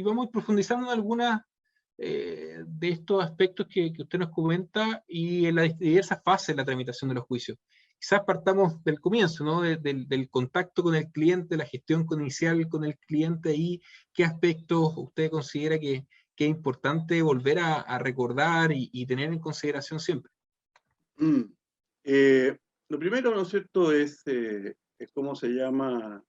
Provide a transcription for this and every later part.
y vamos a ir profundizando en algunas de estos aspectos que usted nos comenta y en las diversas fases de la tramitación de los juicios. Quizás partamos del comienzo, ¿no? Del contacto con el cliente, la gestión inicial con el cliente y qué aspectos usted considera que es importante volver a recordar y tener en consideración siempre. Lo primero, ¿no es cierto?, es cómo se llama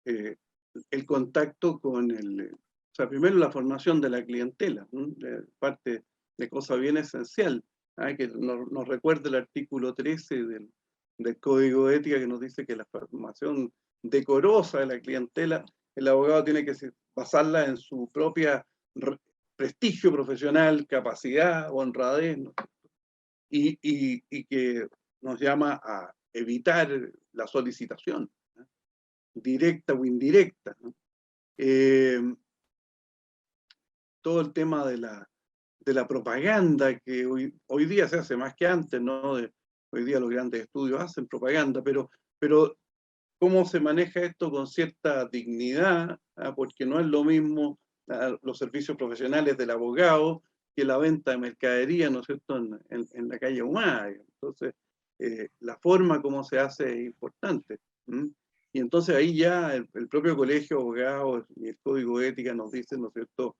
el contacto con o sea, primero la formación de la clientela, parte de cosa bien esencial, que nos recuerda el artículo 13 del Código de Ética, que nos dice que la formación decorosa de la clientela, el abogado tiene que basarla en su propia prestigio profesional, capacidad, honradez, ¿no? y que nos llama a evitar la solicitación, ¿no?, directa o indirecta, ¿no? Todo el tema de la propaganda, que hoy día se hace más que antes, ¿no? Hoy día los grandes estudios hacen propaganda, pero cómo se maneja esto con cierta dignidad, porque no es lo mismo los servicios profesionales del abogado que la venta de mercadería, ¿no es cierto?, en la calle Humada. Entonces, la forma como se hace es importante. Y entonces ahí ya el propio colegio de abogados y el código de ética nos dicen, ¿no es cierto?,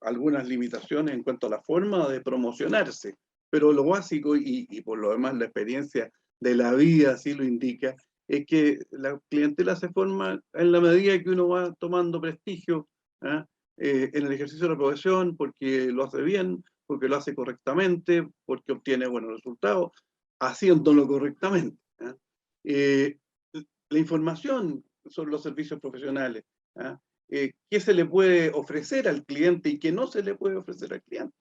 algunas limitaciones en cuanto a la forma de promocionarse, pero lo básico, y por lo demás la experiencia de la vida así lo indica, es que la clientela se forma en la medida que uno va tomando prestigio en el ejercicio de la profesión, porque lo hace bien, porque lo hace correctamente, porque obtiene buenos resultados, haciéndolo correctamente. La información sobre los servicios profesionales, qué se le puede ofrecer al cliente y qué no se le puede ofrecer al cliente.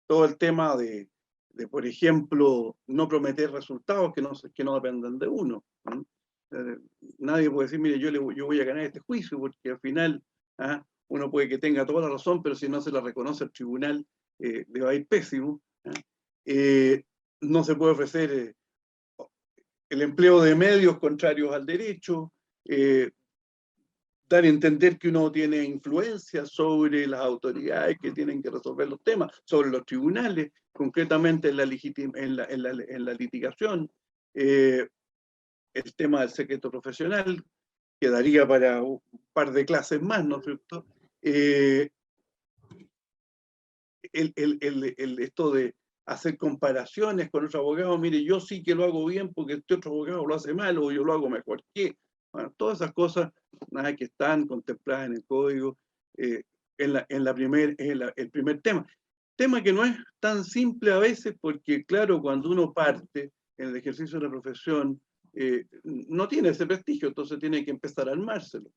Todo el tema de por ejemplo, no prometer resultados que no dependen de uno. Nadie puede decir, mire, yo voy a ganar este juicio, porque al final uno puede que tenga toda la razón, pero si no se la reconoce el tribunal, le va a ir pésimo. No se puede ofrecer el empleo de medios contrarios al derecho, dar a entender que uno tiene influencia sobre las autoridades que tienen que resolver los temas, sobre los tribunales, concretamente en la litigación. El tema del secreto profesional quedaría para un par de clases más, ¿no es cierto? Esto de hacer comparaciones con otro abogado, mire, yo sí que lo hago bien porque este otro abogado lo hace mal, o yo lo hago mejor que. Bueno, todas esas cosas que están contempladas en el código, el primer tema. Tema que no es tan simple a veces, porque claro, cuando uno parte en el ejercicio de la profesión, no tiene ese prestigio, entonces tiene que empezar a armárselo.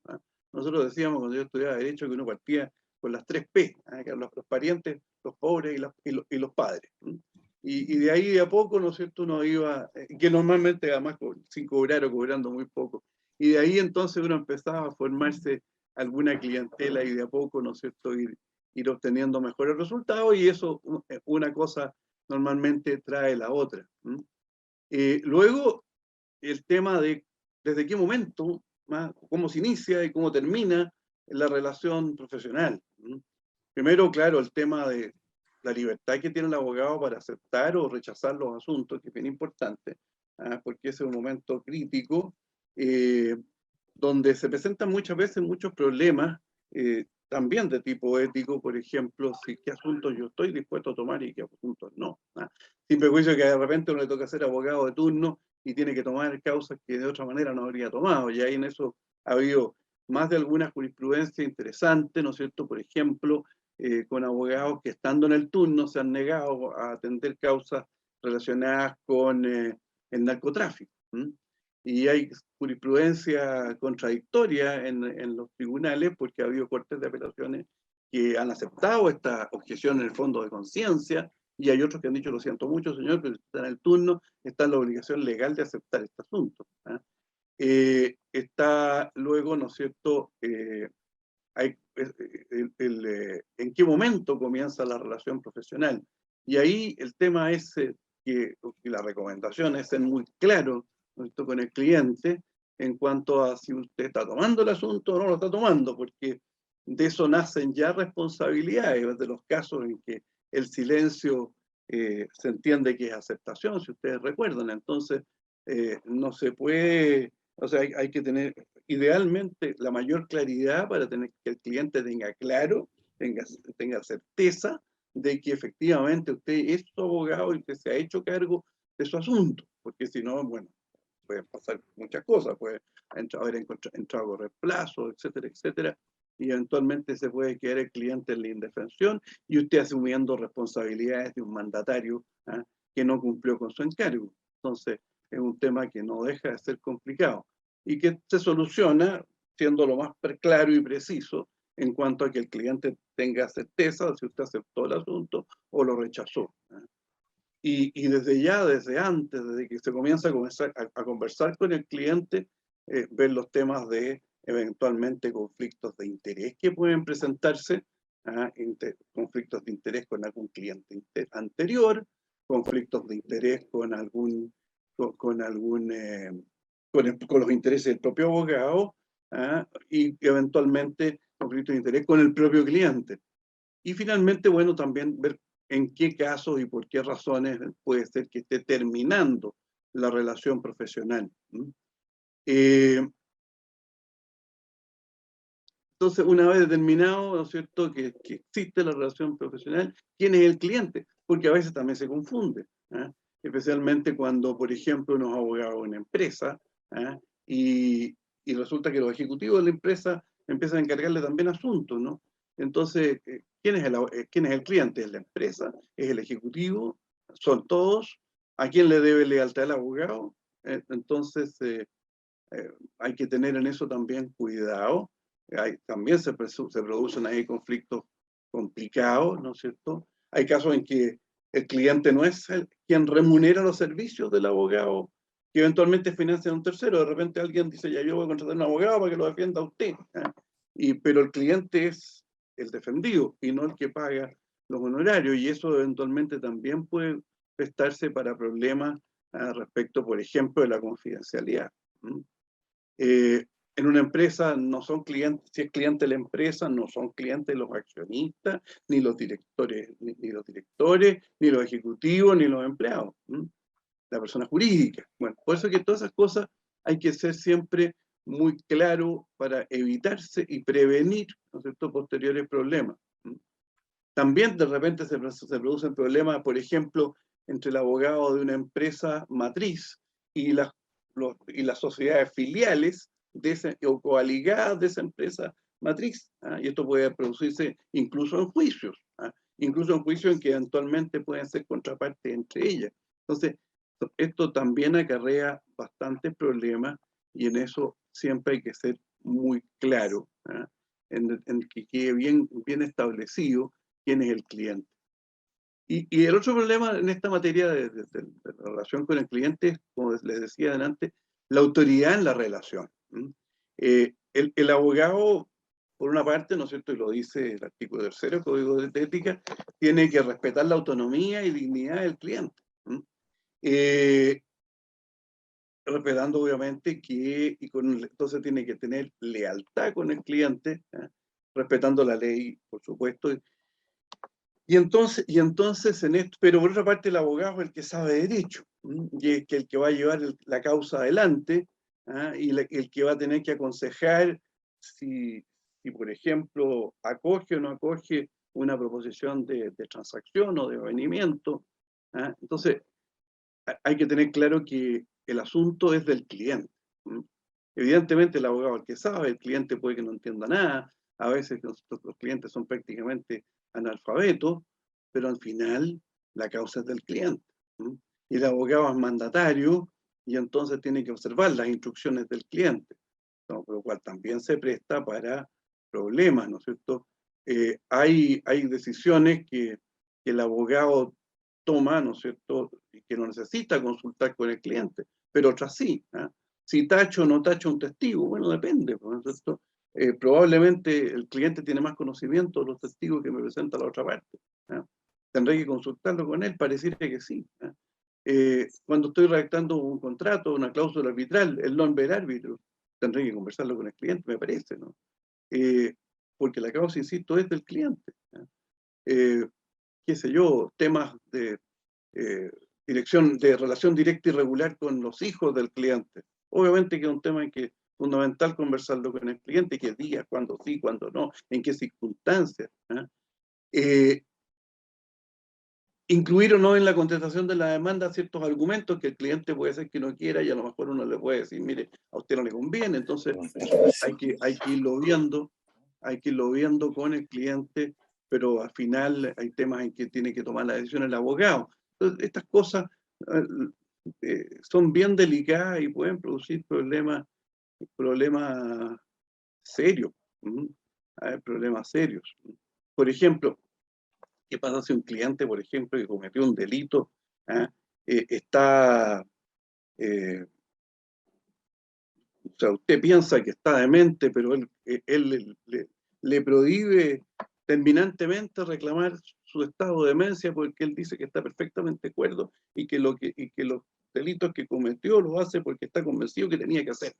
Nosotros decíamos cuando yo estudiaba Derecho que uno partía con las 3 P, que eran los parientes, los pobres y los padres. Y de ahí de a poco, ¿no es cierto?, uno iba, que normalmente además sin cobrar o cobrando muy poco. Y de ahí entonces uno empezaba a formarse alguna clientela y de a poco, ¿no es cierto?, ir obteniendo mejores resultados, y eso, una cosa normalmente trae la otra. Luego, el tema de desde qué momento, cómo se inicia y cómo termina la relación profesional. Primero, claro, el tema de la libertad que tiene el abogado para aceptar o rechazar los asuntos, que es bien importante, porque ese es un momento crítico, donde se presentan muchas veces muchos problemas, también de tipo ético, por ejemplo, qué asuntos yo estoy dispuesto a tomar y qué asuntos no. Sin prejuicio que de repente uno le toca ser abogado de turno y tiene que tomar causas que de otra manera no habría tomado, y ahí en eso ha habido más de alguna jurisprudencia interesante, ¿no es cierto? Por ejemplo, con abogados que estando en el turno se han negado a atender causas relacionadas con el narcotráfico. Y hay jurisprudencia contradictoria en los tribunales, porque ha habido cortes de apelaciones que han aceptado esta objeción en el fondo de conciencia, y hay otros que han dicho, lo siento mucho, señor, pero si está en el turno, está en la obligación legal de aceptar este asunto. Está luego, ¿no es cierto?, en qué momento comienza la relación profesional. Y ahí el tema es que la recomendación es ser muy claro, ¿no?, con el cliente en cuanto a si usted está tomando el asunto o no lo está tomando, porque de eso nacen ya responsabilidades, de los casos en que el silencio se entiende que es aceptación, si ustedes recuerdan. Entonces, no se puede, o sea, hay que tener idealmente la mayor claridad para tener que el cliente tenga claro, tenga certeza de que efectivamente usted es su abogado y que se ha hecho cargo de su asunto, porque si no, bueno, pueden pasar muchas cosas, puede haber entrado a correr plazo, etcétera, etcétera, y eventualmente se puede quedar el cliente en la indefensión y usted asumiendo responsabilidades de un mandatario que no cumplió con su encargo. Entonces, es un tema que no deja de ser complicado y que se soluciona siendo lo más claro y preciso en cuanto a que el cliente tenga certeza de si usted aceptó el asunto o lo rechazó. Y desde ya, desde antes, desde que se comienza a conversar con el cliente, ver los temas de eventualmente conflictos de interés que pueden presentarse, conflictos de interés con algún cliente anterior, conflictos de interés con los intereses del propio abogado, y eventualmente conflictos de interés con el propio cliente. Y finalmente, bueno, también ver en qué casos y por qué razones puede ser que esté terminando la relación profesional. Entonces, una vez determinado, ¿no es cierto?, que existe la relación profesional, ¿quién es el cliente? Porque a veces también se confunde, especialmente cuando, por ejemplo, uno es abogado de una empresa, y resulta que los ejecutivos de la empresa empiezan a encargarle también asuntos, ¿no? Entonces, ¿quién es el cliente? ¿Es la empresa? ¿Es el ejecutivo? ¿Son todos? ¿A quién le debe lealtad el abogado? Entonces, hay que tener en eso también cuidado. También se producen ahí conflictos complicados, ¿no es cierto? Hay casos en que el cliente no es quien remunera los servicios del abogado, que eventualmente financia a un tercero. De repente alguien dice, ya yo voy a contratar a un abogado para que lo defienda a usted. Pero el cliente es el defendido y no el que paga los honorarios. Y eso eventualmente también puede prestarse para problemas respecto, por ejemplo, de la confidencialidad. En una empresa no son clientes, si es cliente de la empresa, no son clientes los accionistas, ni los directores, ni los ejecutivos, ni los empleados, la persona jurídica. Bueno, por eso que todas esas cosas hay que ser siempre muy claro para evitarse y prevenir, ¿no es cierto?, posteriores problemas. También de repente se producen problemas, por ejemplo, entre el abogado de una empresa matriz y las sociedades filiales o coaligadas de esa empresa matriz. Y esto puede producirse incluso en juicios, incluso en juicios en que eventualmente pueden ser contrapartes entre ellas. Entonces, esto también acarrea bastantes problemas y en eso siempre hay que ser muy claro, en que quede bien establecido quién es el cliente. Y el otro problema en esta materia de la relación con el cliente es, como les decía adelante, la autoridad en la relación. El abogado, por una parte, ¿no es cierto?, y lo dice el artículo 3 del Código de Ética, tiene que respetar la autonomía y dignidad del cliente. Respetando obviamente entonces tiene que tener lealtad con el cliente, respetando la ley, por supuesto. Y entonces en esto, pero por otra parte el abogado es el que sabe derecho, y es el que va a llevar la causa adelante, y el que va a tener que aconsejar si por ejemplo, acoge o no acoge una proposición de transacción o de venimiento. Entonces, hay que tener claro que el asunto es del cliente. Evidentemente el abogado es el que sabe, el cliente puede que no entienda nada, a veces los clientes son prácticamente analfabetos, pero al final la causa es del cliente. Y el abogado es mandatario y entonces tiene que observar las instrucciones del cliente, ¿no? Por lo cual también se presta para problemas, ¿no es cierto? Hay decisiones que el abogado toma, ¿no es cierto?, y que no necesita consultar con el cliente, pero otras sí. Si tacho o no tacho un testigo, bueno, depende, ¿no es cierto? Probablemente el cliente tiene más conocimiento de los testigos que me presenta la otra parte. Tendré que consultarlo con él, pareciera que sí. Cuando estoy redactando un contrato, una cláusula arbitral, el non ver árbitro, tendré que conversarlo con el cliente, me parece, ¿no? porque la causa, insisto, es del cliente. Qué sé yo, temas de dirección, de relación directa y regular con los hijos del cliente. Obviamente que es un tema en que es fundamental conversarlo con el cliente, qué días, cuándo sí, cuándo no, en qué circunstancias. Incluir o no en la contestación de la demanda ciertos argumentos que el cliente puede ser que no quiera y a lo mejor uno le puede decir, mire, a usted no le conviene, entonces hay que irlo viendo con el cliente, pero al final hay temas en que tiene que tomar la decisión el abogado. Entonces, estas cosas son bien delicadas y pueden producir problemas serios. Hay problemas serios. Por ejemplo, ¿qué pasa si un cliente, por ejemplo, que cometió un delito, está, o sea, usted piensa que está demente, pero él le prohíbe terminantemente reclamar su estado de demencia porque él dice que está perfectamente cuerdo y que los delitos que cometió los hace porque está convencido que tenía que hacer?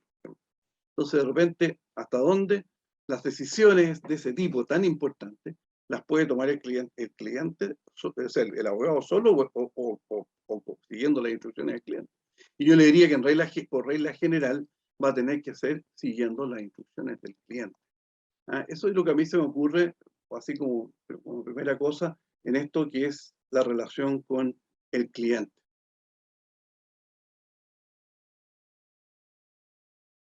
Entonces, de repente, ¿hasta dónde las decisiones de ese tipo tan importantes las puede tomar el cliente, o sea, el abogado solo o siguiendo las instrucciones del cliente? Y yo le diría que por regla general va a tener que ser siguiendo las instrucciones del cliente. Eso es lo que a mí se me ocurre, así como primera cosa, en esto que es la relación con el cliente.